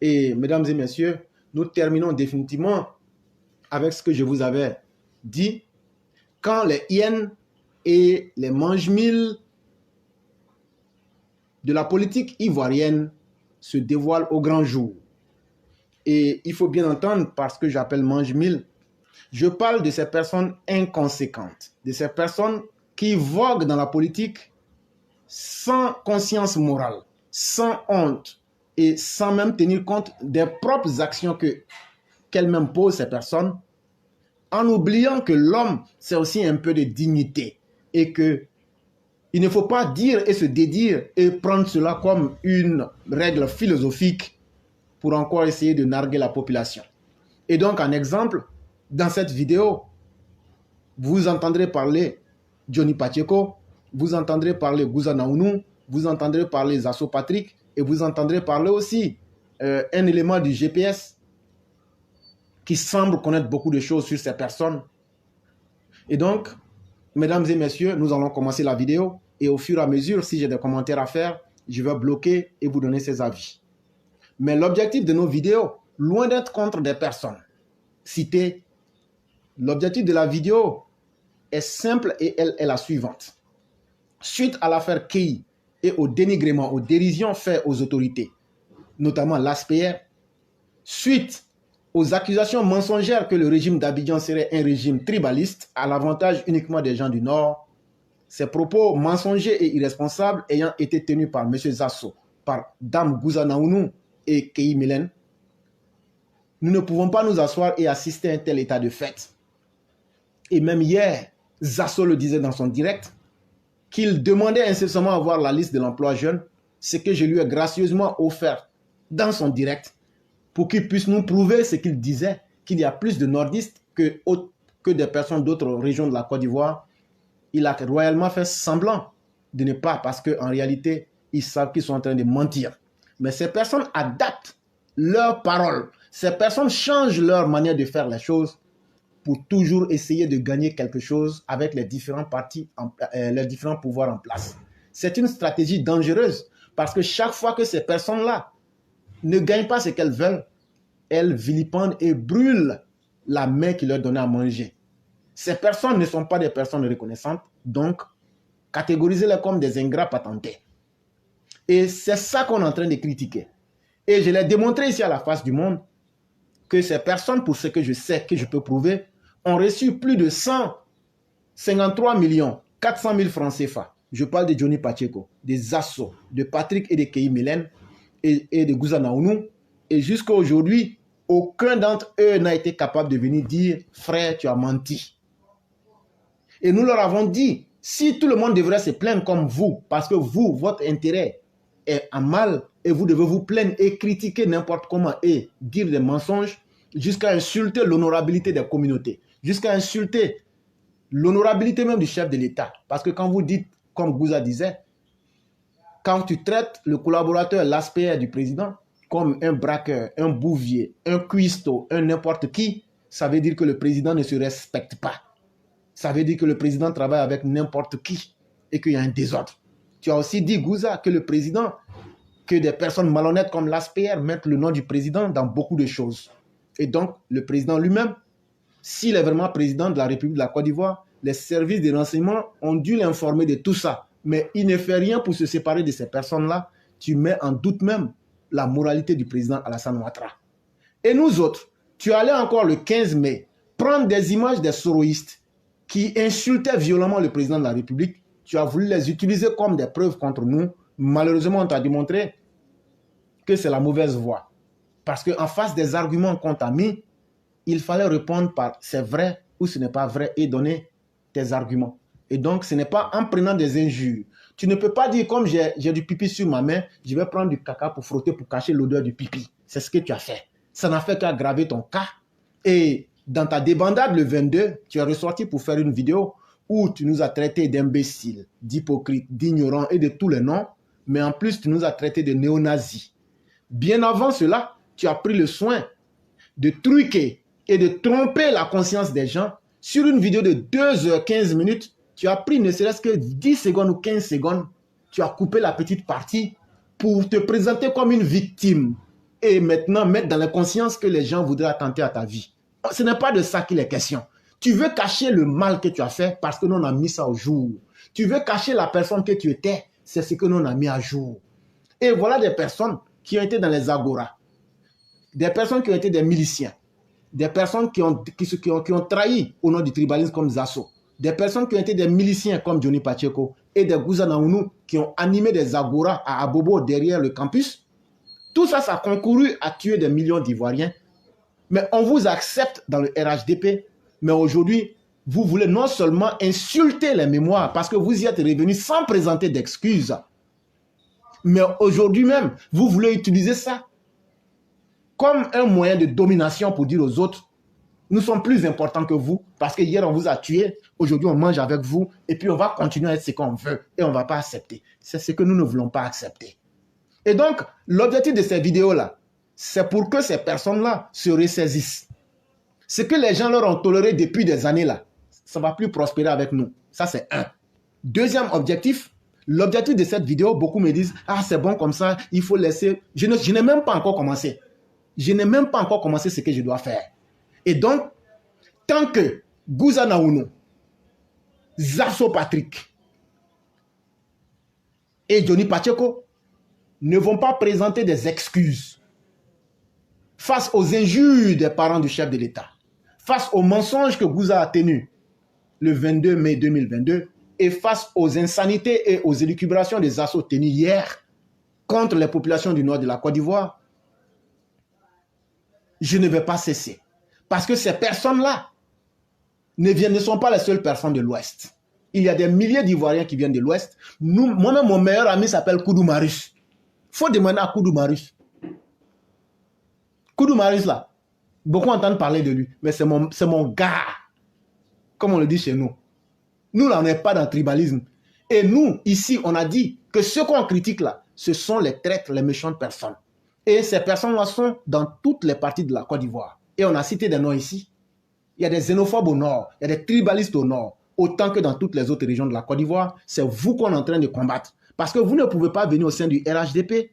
Et mesdames et messieurs, nous terminons définitivement avec ce que je vous avais dit. Quand les hyènes et les mange-mille de la politique ivoirienne se dévoilent au grand jour. Et il faut bien entendre, parce que j'appelle mange-mille, je parle de ces personnes inconséquentes, de ces personnes qui voguent dans la politique sans conscience morale, sans honte et sans même tenir compte des propres actions qu'elles-mêmes posent, ces personnes, en oubliant que l'homme, c'est aussi un peu de dignité et que il ne faut pas dire et se dédire et prendre cela comme une règle philosophique pour encore essayer de narguer la population. Et donc, en exemple, dans cette vidéo, vous entendrez parler Johnny Pacheco, vous entendrez parler Gouza Naounou, vous entendrez parler Zasso Patrick et vous entendrez parler aussi un élément du GPS qui semble connaître beaucoup de choses sur ces personnes. Et donc, mesdames et messieurs, nous allons commencer la vidéo et au fur et à mesure, si j'ai des commentaires à faire, je vais bloquer et vous donner ces avis. Mais l'objectif de nos vidéos, loin d'être contre des personnes citées, l'objectif de la vidéo est simple et elle est la suivante. Suite à l'affaire Kei et au dénigrement, aux dérisions faites aux autorités, notamment l'ASPR, suite aux accusations mensongères que le régime d'Abidjan serait un régime tribaliste à l'avantage uniquement des gens du Nord, ces propos mensongers et irresponsables ayant été tenus par M. Zasso, par Dame Gouza Naounou et Kei Mélène, nous ne pouvons pas nous asseoir et assister à un tel état de fait. Et même hier, Zasso le disait dans son direct, qu'il demandait incessamment à voir la liste de l'emploi jeune, ce que je lui ai gracieusement offert dans son direct, pour qu'il puisse nous prouver ce qu'il disait, qu'il y a plus de nordistes que des personnes d'autres régions de la Côte d'Ivoire. Il a royalement fait semblant de ne pas, parce qu'en réalité, ils savent qu'ils sont en train de mentir. Mais ces personnes adaptent leurs paroles. Ces personnes changent leur manière de faire les choses pour toujours essayer de gagner quelque chose avec les différents partis, les différents pouvoirs en place. C'est une stratégie dangereuse parce que chaque fois que ces personnes-là ne gagnent pas ce qu'elles veulent, elles vilipendent et brûlent la main qui leur donnait à manger. Ces personnes ne sont pas des personnes reconnaissantes, donc catégorisez-les comme des ingrats patentés. Et c'est ça qu'on est en train de critiquer. Et je l'ai démontré ici à la face du monde que ces personnes, pour ce que je sais, que je peux prouver, ont reçu plus de 153 400 000 francs CFA. Je parle de Johnny Pacheco, des Zasso, de Patrick et de Kei Mélène et de Gouza Naounou. Et jusqu'à aujourd'hui, aucun d'entre eux n'a été capable de venir dire « Frère, tu as menti ». Et nous leur avons dit, si tout le monde devrait se plaindre comme vous, parce que vous, votre intérêt est en mal, et vous devez vous plaindre et critiquer n'importe comment et dire des mensonges, jusqu'à insulter l'honorabilité des communautés, jusqu'à insulter l'honorabilité même du chef de l'État. Parce que quand vous dites, comme Gouza disait, quand tu traites le collaborateur, l'ASPR du président, comme un braqueur, un bouvier, un cuistot, un n'importe qui, ça veut dire que le président ne se respecte pas. Ça veut dire que le président travaille avec n'importe qui et qu'il y a un désordre. Tu as aussi dit, Gouza, que le président, que des personnes malhonnêtes comme l'ASPR mettent le nom du président dans beaucoup de choses. Et donc, le président lui-même, s'il est vraiment président de la République de la Côte d'Ivoire, les services de renseignement ont dû l'informer de tout ça. Mais il ne fait rien pour se séparer de ces personnes-là. Tu mets en doute même la moralité du président Alassane Ouattara. Et nous autres, tu allais encore le 15 mai prendre des images des soroïstes qui insultaient violemment le président de la République. Tu as voulu les utiliser comme des preuves contre nous. Malheureusement, on t'a démontré que c'est la mauvaise voie. Parce qu'en face des arguments qu'on t'a mis, il fallait répondre par c'est vrai ou ce n'est pas vrai et donner tes arguments. Et donc, ce n'est pas en prenant des injures. Tu ne peux pas dire comme j'ai du pipi sur ma main, je vais prendre du caca pour frotter pour cacher l'odeur du pipi. C'est ce que tu as fait. Ça n'a fait qu'aggraver ton cas. Et dans ta débandade le 22, tu es ressorti pour faire une vidéo où tu nous as traités d'imbéciles, d'hypocrites, d'ignorants et de tous les noms. Mais en plus, tu nous as traités de néo-nazis. Bien avant cela, tu as pris le soin de truquer et de tromper la conscience des gens. Sur une vidéo de 2h15 minutes, tu as pris ne serait-ce que 10 secondes ou 15 secondes, tu as coupé la petite partie pour te présenter comme une victime et maintenant mettre dans la conscience que les gens voudraient attenter à ta vie. Ce n'est pas de ça qu'il est question. Tu veux cacher le mal que tu as fait parce que nous on a mis ça au jour. Tu veux cacher la personne que tu étais, c'est ce que nous on a mis à jour. Et voilà des personnes qui ont été dans les agoras, des personnes qui ont été des miliciens, des personnes qui ont trahi au nom du tribalisme comme Zasso, des personnes qui ont été des miliciens comme Johnny Pacheco et des Guza Naounou qui ont animé des agoras à Abobo derrière le campus. Tout ça, ça a concouru à tuer des millions d'Ivoiriens. Mais on vous accepte dans le RHDP, mais aujourd'hui, vous voulez non seulement insulter les mémoires parce que vous y êtes revenus sans présenter d'excuses, mais aujourd'hui même, vous voulez utiliser ça comme un moyen de domination pour dire aux autres, nous sommes plus importants que vous parce que hier on vous a tué, aujourd'hui on mange avec vous et puis on va continuer à être ce qu'on veut et on ne va pas accepter. C'est ce que nous ne voulons pas accepter. Et donc, l'objectif de ces vidéos-là, c'est pour que ces personnes-là se ressaisissent. Ce que les gens leur ont toléré depuis des années là, ça ne va plus prospérer avec nous. Ça, c'est un. Deuxième objectif, l'objectif de cette vidéo, beaucoup me disent, ah, c'est bon comme ça, il faut laisser. Je n'ai même pas encore commencé. Je n'ai même pas encore commencé ce que je dois faire. Et donc, tant que Guza Naounou, Zasso Patrick et Johnny Pacheco ne vont pas présenter des excuses face aux injures des parents du chef de l'État, face aux mensonges que Guza a tenus le 22 mai 2022 et face aux insanités et aux élucubrations des assauts tenus hier contre les populations du nord de la Côte d'Ivoire, je ne vais pas cesser. Parce que ces personnes-là ne sont pas les seules personnes de l'Ouest. Il y a des milliers d'Ivoiriens qui viennent de l'Ouest. Moi-même, mon meilleur ami s'appelle Koudou Marius. Il faut demander à Koudou Marius. Koudou Marius, là, beaucoup entendent parler de lui, mais c'est mon gars, comme on le dit chez nous. Nous, là, on n'est pas dans le tribalisme. Et nous, ici, on a dit que ceux qu'on critique, là, ce sont les traîtres, les méchantes personnes. Et ces personnes-là sont dans toutes les parties de la Côte d'Ivoire. Et on a cité des noms ici. Il y a des xénophobes au nord, il y a des tribalistes au nord. Autant que dans toutes les autres régions de la Côte d'Ivoire, c'est vous qu'on est en train de combattre. Parce que vous ne pouvez pas venir au sein du RHDP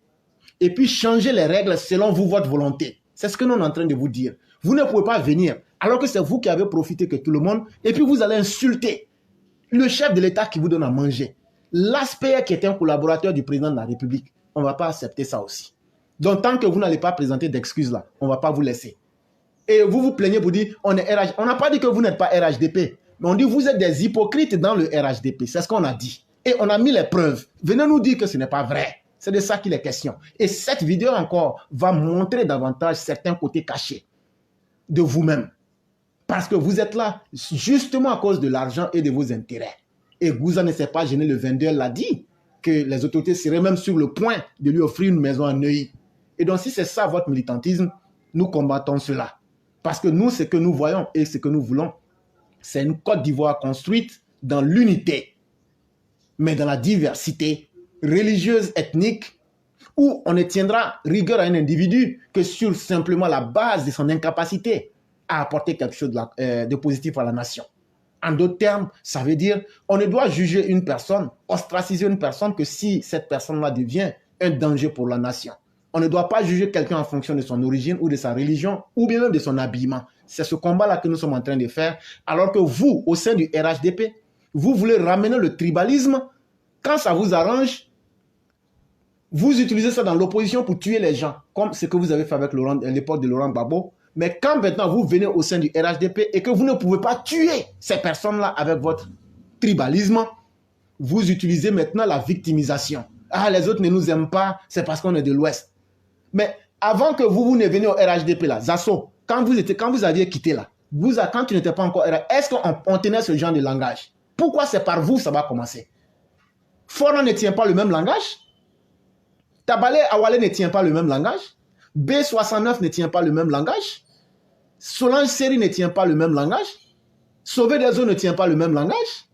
et puis changer les règles selon vous, votre volonté. C'est ce que nous sommes en train de vous dire. Vous ne pouvez pas venir, alors que c'est vous qui avez profité que tout le monde, et puis vous allez insulter le chef de l'État qui vous donne à manger. L'aspect qui est un collaborateur du président de la République. On ne va pas accepter ça aussi. Donc, tant que vous n'allez pas présenter d'excuses là, on ne va pas vous laisser. Et vous vous plaignez pour dire, on est RHDP. On n'a pas dit que vous n'êtes pas RHDP, mais on dit que vous êtes des hypocrites dans le RHDP. C'est ce qu'on a dit. Et on a mis les preuves. Venez nous dire que ce n'est pas vrai. C'est de ça qu'il est question. Et cette vidéo encore va montrer davantage certains côtés cachés de vous-même. Parce que vous êtes là justement à cause de l'argent et de vos intérêts. Et Guza ne s'est pas gêné le 22, elle l'a dit, que les autorités seraient même sur le point de lui offrir une maison à Neuilly. Et donc si c'est ça votre militantisme, nous combattons cela. Parce que nous, ce que nous voyons et ce que nous voulons, c'est une Côte d'Ivoire construite dans l'unité, mais dans la diversité religieuse, ethnique, où on ne tiendra rigueur à un individu que sur simplement la base de son incapacité à apporter quelque chose de positif à la nation. En d'autres termes, ça veut dire on ne doit juger une personne, ostraciser une personne que si cette personne-là devient un danger pour la nation. On ne doit pas juger quelqu'un en fonction de son origine ou de sa religion ou bien même de son habillement. C'est ce combat-là que nous sommes en train de faire. Alors que vous, au sein du RHDP, vous voulez ramener le tribalisme. Quand ça vous arrange, vous utilisez ça dans l'opposition pour tuer les gens, comme ce que vous avez fait avec l'époque de Laurent Gbagbo. Mais quand maintenant vous venez au sein du RHDP et que vous ne pouvez pas tuer ces personnes-là avec votre tribalisme, vous utilisez maintenant la victimisation. Ah, les autres ne nous aiment pas, c'est parce qu'on est de l'Ouest. Mais avant que vous ne veniez au RHDP, là, Zasso, quand vous aviez quitté là, quand tu n'étais pas encore RHDP, est-ce qu'on tenait ce genre de langage? Pourquoi c'est par vous que ça va commencer? Fona ne tient pas le même langage. Tabalé Awale ne tient pas le même langage. B69 ne tient pas le même langage. Solange Seri ne tient pas le même langage. Sauver des eaux ne tient pas le même langage.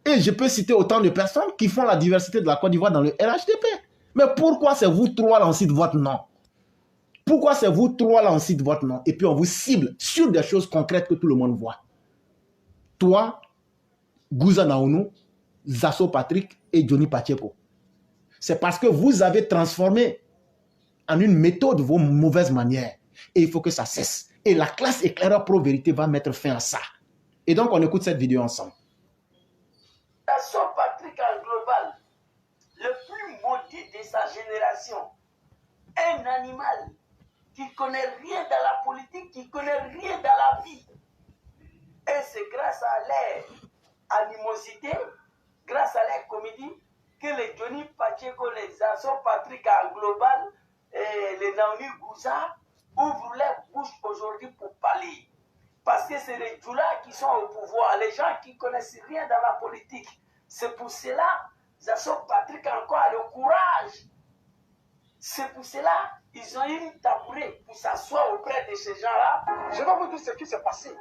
Et je peux citer autant de personnes qui font la diversité de la Côte d'Ivoire dans le RHDP. Mais pourquoi c'est vous trois là on cite votre nom? Pourquoi c'est vous trois là on cite votre nom? Et puis on vous cible sur des choses concrètes que tout le monde voit. Toi, Guza Naounou, Zasso Patrick et Johnny Pacheco. C'est parce que vous avez transformé en une méthode vos mauvaises manières. Et il faut que ça cesse. Et la classe éclaireur pro-vérité va mettre fin à ça. Et donc, on écoute cette vidéo ensemble. Patrick en global, le plus maudit de sa génération, un animal qui ne connaît rien dans la politique, qui ne connaît rien dans la vie. Et c'est grâce à leur animosité, grâce à leur comédie, que les Johnny Pacheco, les Asson Patrick en global, et les Naomi Gouza ouvrent leur bouche aujourd'hui pour parler. Parce que c'est les Djoula qui sont au pouvoir, les gens qui ne connaissent rien dans la politique. C'est pour cela, Asson Patrick encore a le courage. C'est pour cela, ils ont eu une tabouret pour s'asseoir auprès de ces gens-là. Je vais vous dire ce qui s'est passé.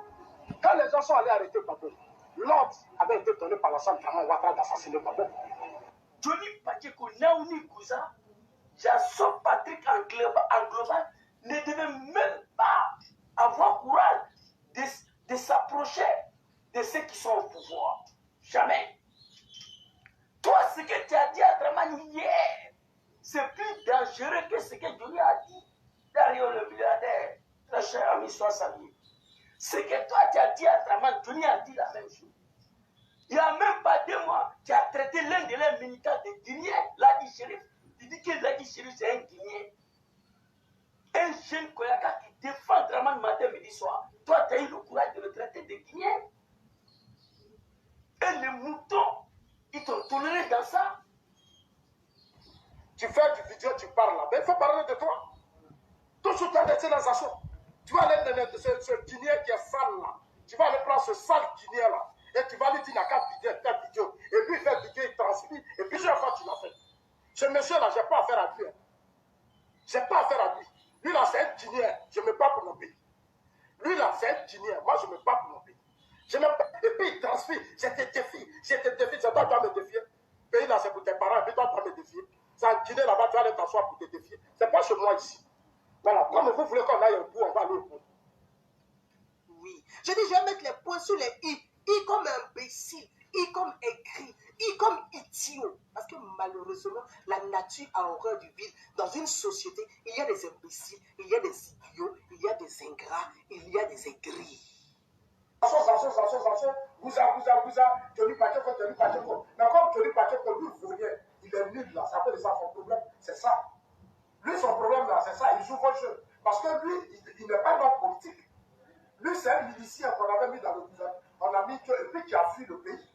Quand les gens sont allés arrêter Babo, l'ordre avait été donné par l'ensemble Draman Ouattara d'assassiner Babo. Johnny Pacheco, Naomi Gouza, Asson Patrick en global ne devait même pas avoir courage de s'approcher de ceux qui sont au pouvoir. Jamais. Toi, ce que tu as dit à Draman hier, c'est plus dangereux que ce que Johnny a dit. Dario le milliardaire, très cher ami, soit salué. Ce que toi tu as dit à Draman, Johnny a dit la même chose. Il n'y a même pas 2 mois, tu as traité l'un de leurs militants de Guinéen, Ladi Chérif. Tu dis que Ladi Chérif c'est un Guinéen. Un jeune Koyaka qui défend Draman matin, midi, soir. Toi, tu as eu le courage de le traiter de Guinéen. Et les moutons, ils t'ont toléré dans ça. Tu fais du vidéo, tu parles là. Mais il faut parler de toi. Toujours tu as laissé les assauts. Tu vas aller dans ce Guinéen qui est sale là. Tu vas aller prendre ce sale Guinéen là. Et tu vas lui dire, il n'a qu'à vidéo. Et lui, il fait vidéo, il transmet. Et plusieurs fois, tu l'as fait. Ce monsieur-là, je n'ai pas affaire à lui. Je n'ai pas affaire à lui. Lui, là, c'est un Guinéen. Je me bats pour mon pays. Lui, là, c'est un Guinéen. Moi, je me bats pour mon pays. Et puis, il transmet. Je te défie. C'est toi qui dois me défier. Le pays, là, c'est pour tes parents. Et puis, toi, tu dois me défier. C'est en Guinée, là-bas, tu vas aller t'asseoir pour te défier. C'est pas chez moi, ici. Voilà. Comme vous voulez qu'on aille au bout, on va aller au bout. Oui. Je dis, je vais mettre les points sur les i. I comme imbécile, I comme aigri, I comme idiot. Parce que malheureusement, la nature a horreur du vide. Dans une société, il y a des imbéciles, il y a des idiots, il y a des ingrats, il y a des aigris. Gouza, Johnny Pacheco. Mais comme Johnny Pacheco, lui, il vaut rien. Il est nul là. Ça peut être ça son problème. C'est ça. Lui, son problème là, c'est ça. Il joue votre jeu. Parce que lui, il n'est pas dans politique. Lui, c'est un milicien qu'on avait mis dans le gouvernement. On a mis que, et puis qui a fui le pays.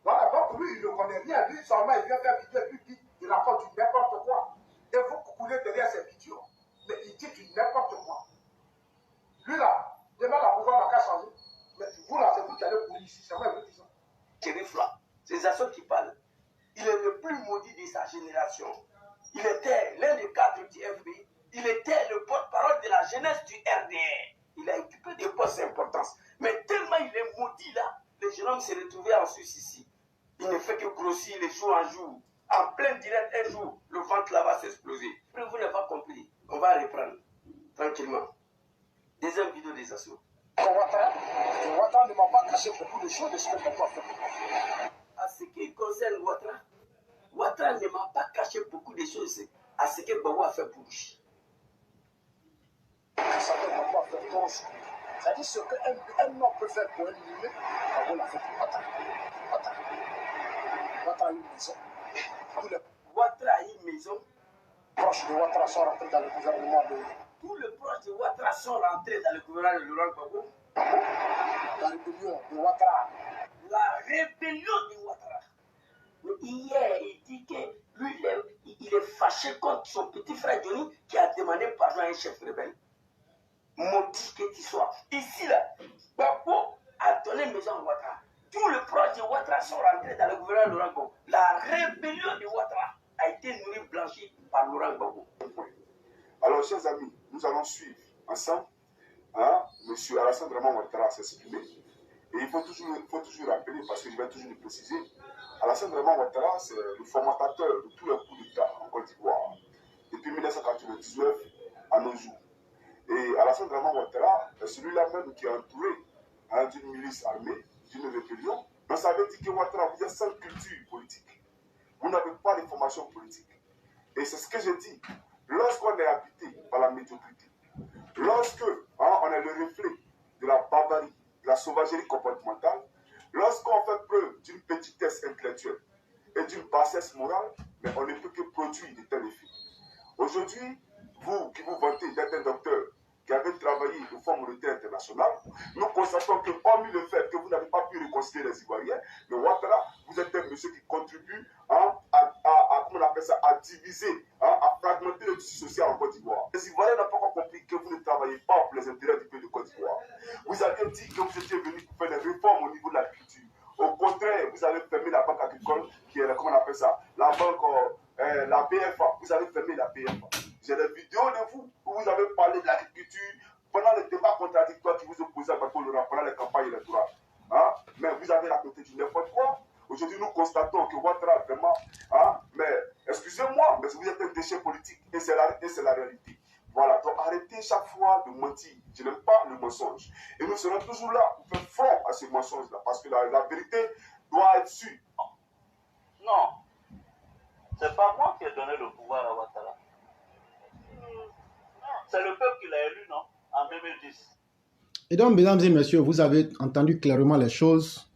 Voilà, donc lui, il ne connaît rien. Lui, seulement, il vient faire vidéo et puis il raconte du n'importe quoi. Et vous coulez derrière ces vidéos. Mais il dit du n'importe quoi. Lui, là, demain, la pouvoir n'a qu'à changer. Mais vous, là, c'est vous qui allez courir ici. C'est moi qui vous dis ça. Chérif, là, c'est Asson qui parle. Il est le plus maudit de sa génération. Il était l'un des cadres du FB. Il était le porte-parole de la jeunesse du RDR. Il a occupé des postes d'importance. Mais tellement il est maudit là, le jeune homme s'est retrouvé en Suisse ici. Il ne fait que grossir les jours en jour. En plein direct, un jour, le ventre là va s'exploser. Vous n'avez pas compris. On va reprendre tranquillement. Deuxième vidéo des assauts. Ouattara ne m'a pas caché beaucoup de choses de ce que je dois faire. À ce qui concerne Ouattara, Ouattara ne m'a pas caché beaucoup de choses à ce que Babou a fait pour lui. Ça fait Babou a fait pour aussi. C'est-à-dire ce qu'un homme peut faire pour un humain, Babou l'a fait pour Ouattara. Ouattara a une maison. Ouattara a une maison. Proches de Ouattara sont rentrés dans le gouvernement de... Tous les proches de Ouattara sont rentrés dans le gouvernement de Laurent Gbagbo. La rébellion de Ouattara. La rébellion de Ouattara. Hier, il dit que lui, il est fâché contre son petit frère Johnny qui a demandé pardon à un chef rebelle. Maudit que tu sois. Ici, là, Gbagbo a donné maison à Ouattara. Tous les proches de Ouattara sont rentrés dans le gouvernement de Laurent Gbagbo. La rébellion de Ouattara a été nourrie, blanchie par Laurent Gbagbo. Alors, chers amis, nous allons suivre ensemble. Monsieur Alassane Draman Ouattara s'est exprimé. Et il faut toujours rappeler, parce que je vais toujours le préciser, Alassane Draman Ouattara, c'est le formatateur de tous les coups d'État en Côte d'Ivoire, depuis 1999 à nos jours. Et Alassane Draman Ouattara est celui-là même qui est entouré d'une milice armée, d'une rébellion. Donc ça veut dire que Ouattara, vous êtes sans culture politique. Vous n'avez pas de formation politique. Et c'est ce que je dis. lorsqu'on est habité par la médiocrité, lorsque on est le reflet de la barbarie, de la sauvagerie comportementale, lorsqu'on fait preuve d'une petitesse intellectuelle et d'une bassesse morale, mais on ne peut que produire de tels effets. Aujourd'hui, vous qui vous vantez d'être un docteur, qui avez travaillé au Fonds monétaire international, nous constatons que, hormis le fait que vous n'avez pas pu réconcilier les Ivoiriens, mais Ouattara, vous êtes un monsieur qui contribue comment on appelle ça, à diviser, à fragmenter le tissu social en Côte d'Ivoire. Les Ivoiriens n'ont pas encore compris que vous ne travaillez pas pour les intérêts du pays de Côte d'Ivoire. Vous aviez dit que vous étiez venu pour faire des réformes au niveau de l'agriculture. Au contraire, vous avez fermé la banque agricole, qui est, comment on appelle ça, la banque, la BFA. Vous avez fermé la BFA. J'ai des vidéos de vous où vous avez parlé de l'agriculture pendant les débats contradictoires qui vous opposaient à Gbagbo Laurent pendant les campagnes électorales. Mais vous avez raconté du n'importe quoi. Aujourd'hui, nous constatons que Ouattara, vraiment, mais excusez-moi, mais vous êtes un déchet politique et c'est la réalité. Voilà, donc arrêtez chaque fois de mentir. Je n'aime pas le mensonge. Et nous serons toujours là pour faire front à ces mensonges-là, parce que la vérité doit être sûre. Non, c'est pas moi qui ai donné le pouvoir à Ouattara. C'est le peuple qui l'a élu, non? En 2010. Et donc, mesdames et messieurs, vous avez entendu clairement les choses.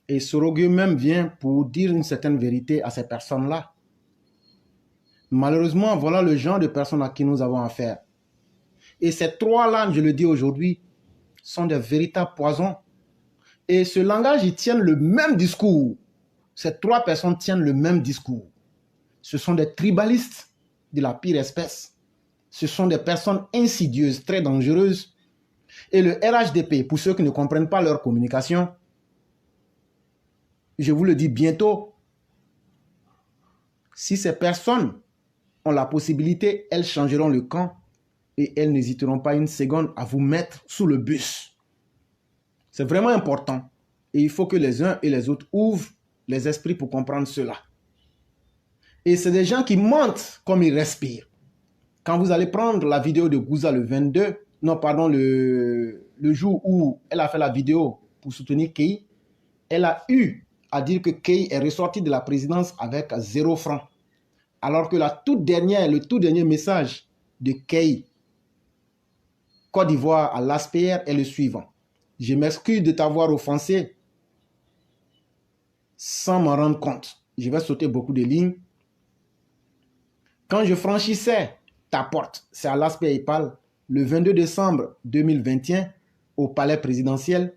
Et Sorogué même vient pour dire une certaine vérité à ces personnes-là. Malheureusement, voilà le genre de personnes à qui nous avons affaire. Et ces trois-là, je le dis aujourd'hui, sont des véritables poisons. Et ce langage, ils tiennent le même discours. Ces trois personnes tiennent le même discours. Ce sont des tribalistes de la pire espèce. Ce sont des personnes insidieuses, très dangereuses. Et le RHDP, pour ceux qui ne comprennent pas leur communication, je vous le dis bientôt, si ces personnes ont la possibilité, elles changeront le camp et elles n'hésiteront pas une seconde à vous mettre sous le bus. C'est vraiment important. Et il faut que les uns et les autres ouvrent les esprits pour comprendre cela. Et c'est des gens qui mentent comme ils respirent. Quand vous allez prendre la vidéo de Gouza le 22, non pardon, le jour où elle a fait la vidéo pour soutenir Kei, elle a eu à dire que Kei est ressorti de la présidence avec 0 francs. Alors que le tout dernier message de Kei, Côte d'Ivoire à l'ASPR est le suivant. Je m'excuse de t'avoir offensé sans m'en rendre compte. Je vais sauter beaucoup de lignes. Quand je franchissais ta porte, c'est à l'ASPR IPAL, le 22 décembre 2021, au palais présidentiel,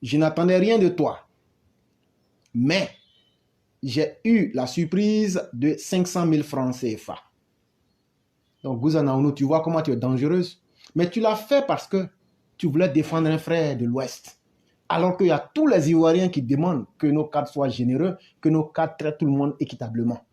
je n'attendais rien de toi. Mais j'ai eu la surprise de 500 000 francs CFA. Donc, Gouza Naounou, tu vois comment tu es dangereuse. Mais tu l'as fait parce que tu voulais défendre un frère de l'Ouest. Alors qu'il y a tous les Ivoiriens qui demandent que nos cadres soient généreux, que nos cadres traitent tout le monde équitablement.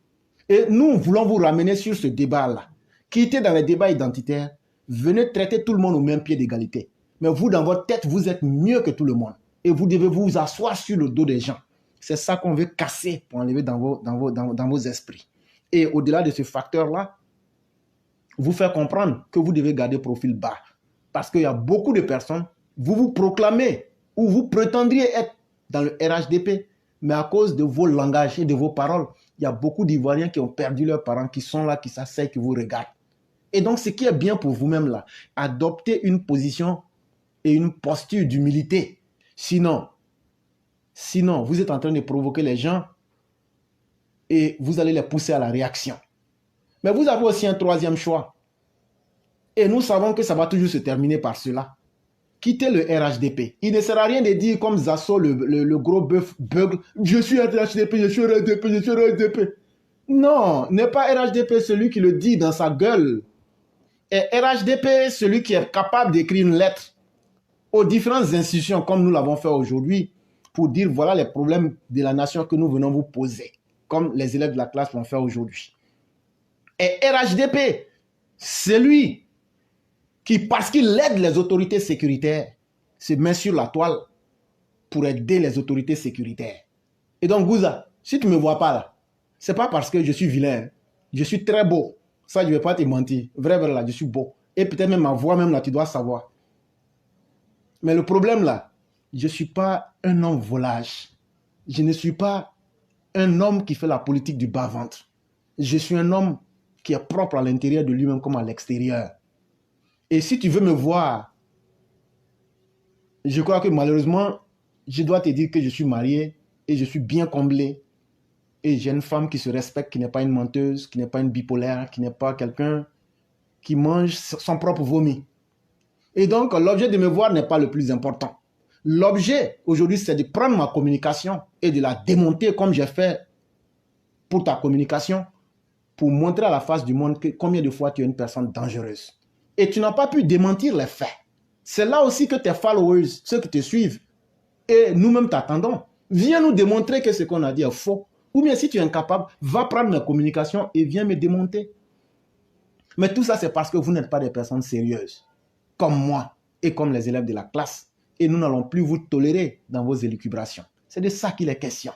Et nous voulons vous ramener sur ce débat-là. Quittez dans les débats identitaires, venez traiter tout le monde au même pied d'égalité. Mais vous, dans votre tête, vous êtes mieux que tout le monde. Et vous devez vous asseoir sur le dos des gens. C'est ça qu'on veut casser pour enlever dans vos esprits. Et au-delà de ce facteur-là, vous faire comprendre que vous devez garder profil bas. Parce qu'il y a beaucoup de personnes, vous vous proclamez ou vous prétendriez être dans le RHDP, mais à cause de vos langages et de vos paroles, il y a beaucoup d'Ivoiriens qui ont perdu leurs parents, qui sont là, qui s'asseyent, qui vous regardent. Et donc, ce qui est bien pour vous-même là, adoptez une position et une posture d'humilité. Sinon, vous êtes en train de provoquer les gens et vous allez les pousser à la réaction. Mais vous avez aussi un troisième choix. Et nous savons que ça va toujours se terminer par cela. Quittez le RHDP. Il ne sert à rien de dire comme Zasso, le gros bœuf bugle, je suis RHDP, je suis RHDP, je suis RHDP. Non, n'est pas RHDP celui qui le dit dans sa gueule. Et RHDP, celui qui est capable d'écrire une lettre aux différentes institutions comme nous l'avons fait aujourd'hui pour dire voilà les problèmes de la nation que nous venons vous poser, comme les élèves de la classe l'ont fait aujourd'hui. Et RHDP, c'est lui qui, parce qu'il aide les autorités sécuritaires, se met sur la toile pour aider les autorités sécuritaires. Et donc, Gouza, si tu ne me vois pas là, ce n'est pas parce que je suis vilain. Je suis très beau. Ça, je ne vais pas te mentir. Vrai, là, je suis beau. Et peut-être même ma voix, même là, tu dois savoir. Mais le problème là, je ne suis pas un homme volage. Je ne suis pas un homme qui fait la politique du bas-ventre. Je suis un homme qui est propre à l'intérieur de lui-même comme à l'extérieur. Et si tu veux me voir, je crois que malheureusement, je dois te dire que je suis marié et je suis bien comblé. Et j'ai une femme qui se respecte, qui n'est pas une menteuse, qui n'est pas une bipolaire, qui n'est pas quelqu'un qui mange son propre vomi. Et donc, l'objet de me voir n'est pas le plus important. L'objet, aujourd'hui, c'est de prendre ma communication et de la démonter comme j'ai fait pour ta communication, pour montrer à la face du monde que combien de fois tu es une personne dangereuse. Et tu n'as pas pu démentir les faits. C'est là aussi que tes followers, ceux qui te suivent, et nous-mêmes t'attendons, viens nous démontrer que ce qu'on a dit est faux. Ou bien si tu es incapable, va prendre mes communications et viens me démonter. Mais tout ça, c'est parce que vous n'êtes pas des personnes sérieuses, comme moi et comme les élèves de la classe. Et nous n'allons plus vous tolérer dans vos élucubrations. C'est de ça qu'il est question.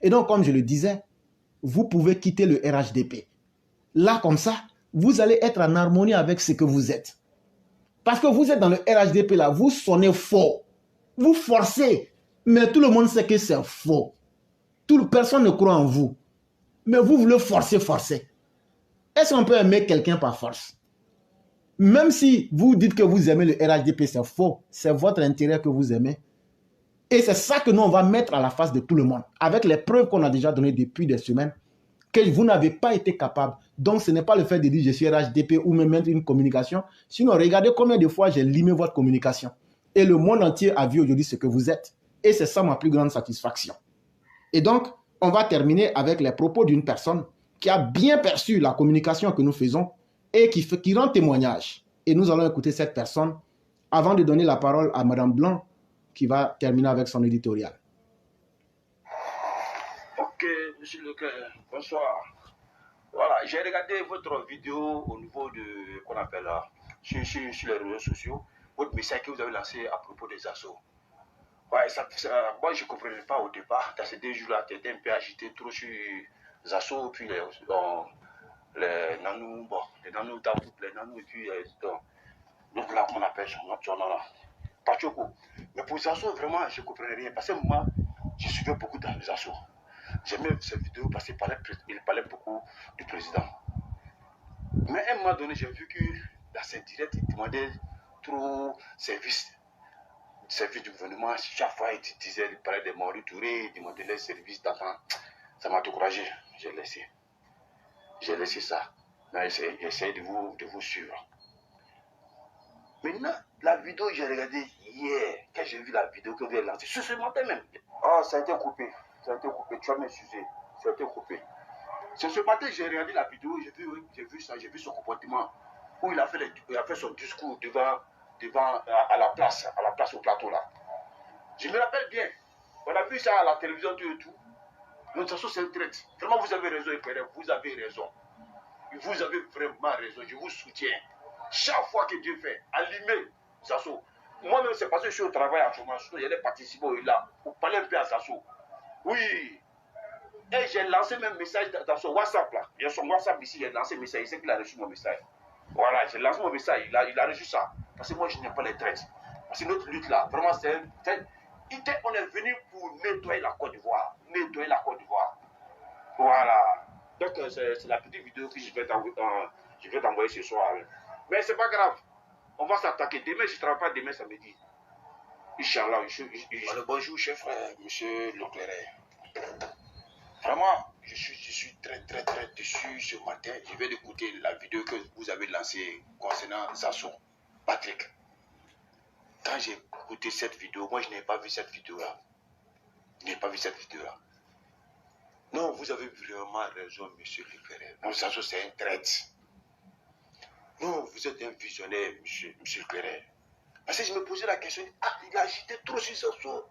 Et donc, comme je le disais, vous pouvez quitter le RHDP. Là, comme ça, vous allez être en harmonie avec ce que vous êtes. Parce que vous êtes dans le RHDP, là, vous sonnez faux. Vous forcez. Mais tout le monde sait que c'est faux. Personne ne croit en vous. Mais vous voulez forcer. Est-ce qu'on peut aimer quelqu'un par force? Même si vous dites que vous aimez le RHDP, c'est faux. C'est votre intérêt que vous aimez. Et c'est ça que nous, on va mettre à la face de tout le monde. Avec les preuves qu'on a déjà données depuis des semaines, que vous n'avez pas été capable. Donc, ce n'est pas le fait de dire je suis RHDP ou même mettre une communication. Sinon, regardez combien de fois j'ai limé votre communication. Et le monde entier a vu aujourd'hui ce que vous êtes. Et c'est ça ma plus grande satisfaction. Et donc, on va terminer avec les propos d'une personne qui a bien perçu la communication que nous faisons et qui rend témoignage. Et nous allons écouter cette personne avant de donner la parole à Mme Blanc qui va terminer avec son éditorial. Ok, monsieur Leclerc, bonsoir. Voilà, j'ai regardé votre vidéo au niveau de, qu'on appelle là, sur les réseaux sociaux, votre message que vous avez lancé à propos des assauts. Ouais, moi je ne comprenais pas au départ, dans ces 2 jours-là, tu étais un peu agité trop sur les assauts, puis les nanous, bon, les nanous d'About, les nanous, et puis donc là qu'on appelle son nom là, Pachoko. Mais pour les assauts, vraiment, je ne comprenais rien, parce que moi, je suivais beaucoup dans les assauts. J'aimais cette vidéo parce qu'il parlait beaucoup du président. Mais à un moment donné, j'ai vu que dans ses directs, il demandait trop service du gouvernement. Chaque fois, il parlait des Maurice Touré, il demandait les services d'attente. Ça m'a découragé. J'ai laissé ça. J'ai essayé de vous suivre. Maintenant, la vidéo, j'ai regardé hier, quand j'ai vu la vidéo que vous avez lancée, ce matin même. Oh, ça a été coupé. Tu vas m'excuser. Ça a été coupé. C'est ce matin, j'ai regardé la vidéo, j'ai vu ça, j'ai vu son comportement, où il a fait son discours devant à la place au plateau là. Je me rappelle bien. On a vu ça à la télévision, tout et tout. Notre association, c'est un traite. Vraiment, vous avez raison, vous avez raison. Vous avez vraiment raison. Je vous soutiens. Chaque fois que Dieu fait, allumer Sasso. Moi-même, c'est parce que je suis au travail actuellement. Il y a des participants là pour parler un peu à Sasso. Oui. Et j'ai lancé même un message dans son WhatsApp là. Il y a son WhatsApp ici, j'ai lancé un message. Il sait qu'il a reçu mon message. Voilà, j'ai lancé mon message. Il a reçu ça. Parce que moi, je n'aime pas les traites. Parce que notre lutte là, vraiment, on est venu pour nettoyer la Côte d'Ivoire. Voilà. Donc, c'est la petite vidéo que je vais t'envoyer ce soir. Mais c'est pas grave. On va s'attaquer. Demain, je ne travaille pas demain samedi. Inch'Allah. Bonjour, chef frère, monsieur Leclerc. Vraiment, je suis très déçu ce matin. Je viens d'écouter la vidéo que vous avez lancée concernant Zasso, Patrick. Quand j'ai écouté cette vidéo, moi je n'ai pas vu cette vidéo-là. Non, vous avez vraiment raison, monsieur Leclerc. Non, Zasso, c'est un traître. Non, vous êtes un visionnaire, monsieur Leclerc. Parce que je me posais la question, il a agité trop sur Zasso.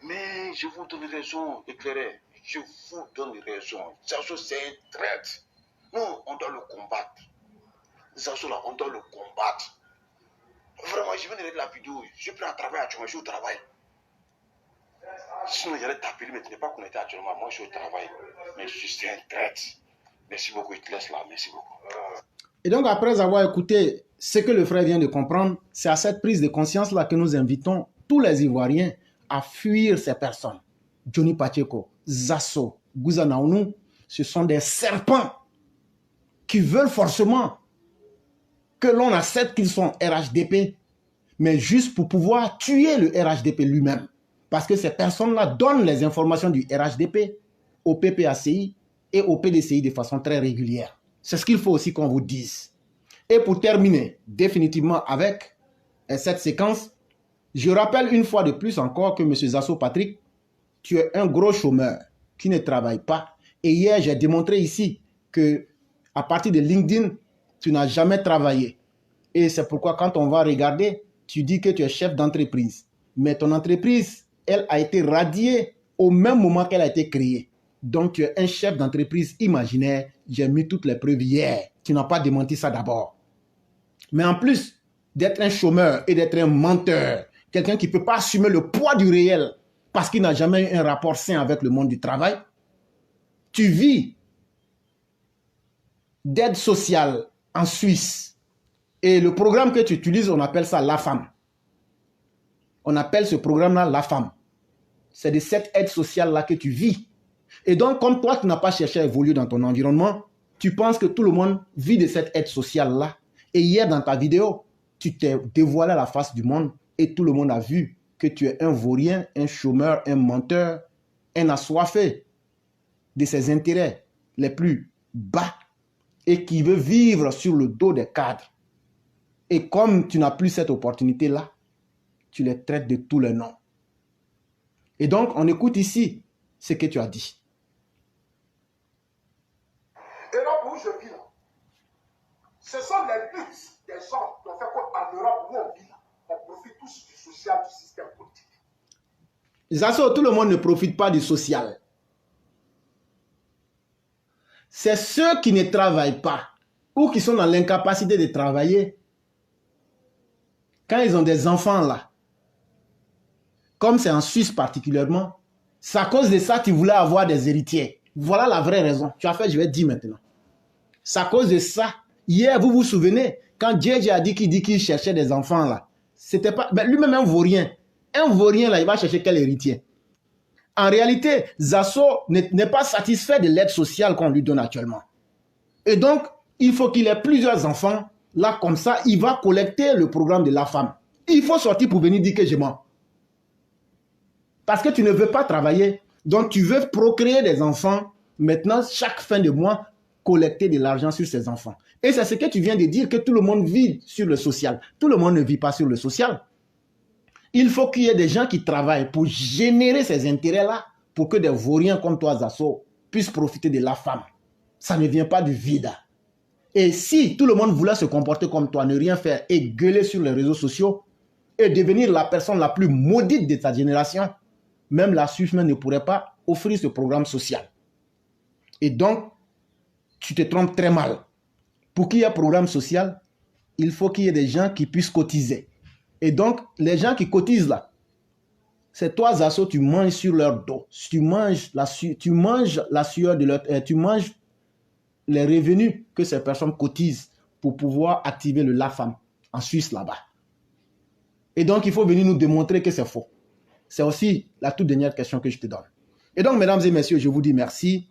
Mais je vous donne raison, Leclerc. Je vous donne raison. Zasso, c'est un traître. Non, on doit le combattre. Zasso, là, on doit le combattre. Vraiment, je viens de regarder la vidéo. Je prends un travail actuellement, je suis au travail. Sinon, j'allais t'appeler, mais tu n'es pas connecté actuellement. Moi, je suis au travail. Mais je suis un traître. Merci beaucoup, il te laisse là. Merci beaucoup. Et donc, après avoir écouté ce que le frère vient de comprendre, c'est à cette prise de conscience-là que nous invitons tous les Ivoiriens à fuir ces personnes. Johnny Pacheco, Zasso, Gouza Naounou, ce sont des serpents qui veulent forcément que l'on accepte qu'ils sont RHDP, mais juste pour pouvoir tuer le RHDP lui-même. Parce que ces personnes-là donnent les informations du RHDP au PPACI et au PDCI de façon très régulière. C'est ce qu'il faut aussi qu'on vous dise. Et pour terminer définitivement avec cette séquence, je rappelle une fois de plus encore que M. Zasso Patrick, tu es un gros chômeur qui ne travaille pas. Et hier, j'ai démontré ici que à partir de LinkedIn, tu n'as jamais travaillé. Et c'est pourquoi quand on va regarder, tu dis que tu es chef d'entreprise. Mais ton entreprise, elle a été radiée au même moment qu'elle a été créée. Donc, tu es un chef d'entreprise imaginaire. J'ai mis toutes les preuves hier. Tu n'as pas démenti ça d'abord. Mais en plus d'être un chômeur et d'être un menteur, quelqu'un qui ne peut pas assumer le poids du réel parce qu'il n'a jamais eu un rapport sain avec le monde du travail, tu vis d'aide sociale en Suisse. Et le programme que tu utilises, on appelle ça La Femme. On appelle ce programme-là La Femme. C'est de cette aide sociale-là que tu vis. Et donc, comme toi, tu n'as pas cherché à évoluer dans ton environnement, tu penses que tout le monde vit de cette aide sociale-là. Et hier, dans ta vidéo, tu t'es dévoilé à la face du monde et tout le monde a vu que tu es un vaurien, un chômeur, un menteur, un assoiffé de ses intérêts les plus bas et qui veut vivre sur le dos des cadres. Et comme tu n'as plus cette opportunité-là, tu les traites de tous les noms. Et donc, on écoute ici ce que tu as dit. Et là, où je vis là, ce sont les luttes des gens qui ont fait qu'en Europe, où on vit là, on profite tous du social du système politique. Zasso, tout le monde ne profite pas du social. C'est ceux qui ne travaillent pas ou qui sont dans l'incapacité de travailler. Quand ils ont des enfants là, comme c'est en Suisse particulièrement, c'est à cause de ça qu'ils voulaient avoir des héritiers. Voilà la vraie raison. Tu as fait, je vais te dire maintenant. C'est à cause de ça. Hier, vous vous souvenez, quand JJ a dit qu'il cherchait des enfants là, c'était pas. Ben, lui-même un vaurien. Un vaurien là, il va chercher quel héritier? En réalité, Zasso n'est pas satisfait de l'aide sociale qu'on lui donne actuellement. Et donc, il faut qu'il ait plusieurs enfants. Là, comme ça, il va collecter le programme de La Femme. Il faut sortir pour venir dire que je mens. Parce que tu ne veux pas travailler. Donc, tu veux procréer des enfants. Maintenant, chaque fin de mois, collecter de l'argent sur ces enfants. Et c'est ce que tu viens de dire, que tout le monde vit sur le social. Tout le monde ne vit pas sur le social. Il faut qu'il y ait des gens qui travaillent pour générer ces intérêts-là, pour que des vauriens comme toi, Zasso, puissent profiter de La Femme. Ça ne vient pas du vide. Et si tout le monde voulait se comporter comme toi, ne rien faire et gueuler sur les réseaux sociaux et devenir la personne la plus maudite de ta génération, même la Suisse ne pourrait pas offrir ce programme social. Et donc, tu te trompes très mal. Pour qu'il y ait un programme social, il faut qu'il y ait des gens qui puissent cotiser. Et donc, les gens qui cotisent là, c'est toi, Zasso, tu manges sur leur dos. Tu manges la sueur de leur... tu manges les revenus que ces personnes cotisent pour pouvoir activer le La Femme en Suisse là-bas. Et donc, il faut venir nous démontrer que c'est faux. C'est aussi la toute dernière question que je te donne. Et donc, mesdames et messieurs, je vous dis merci.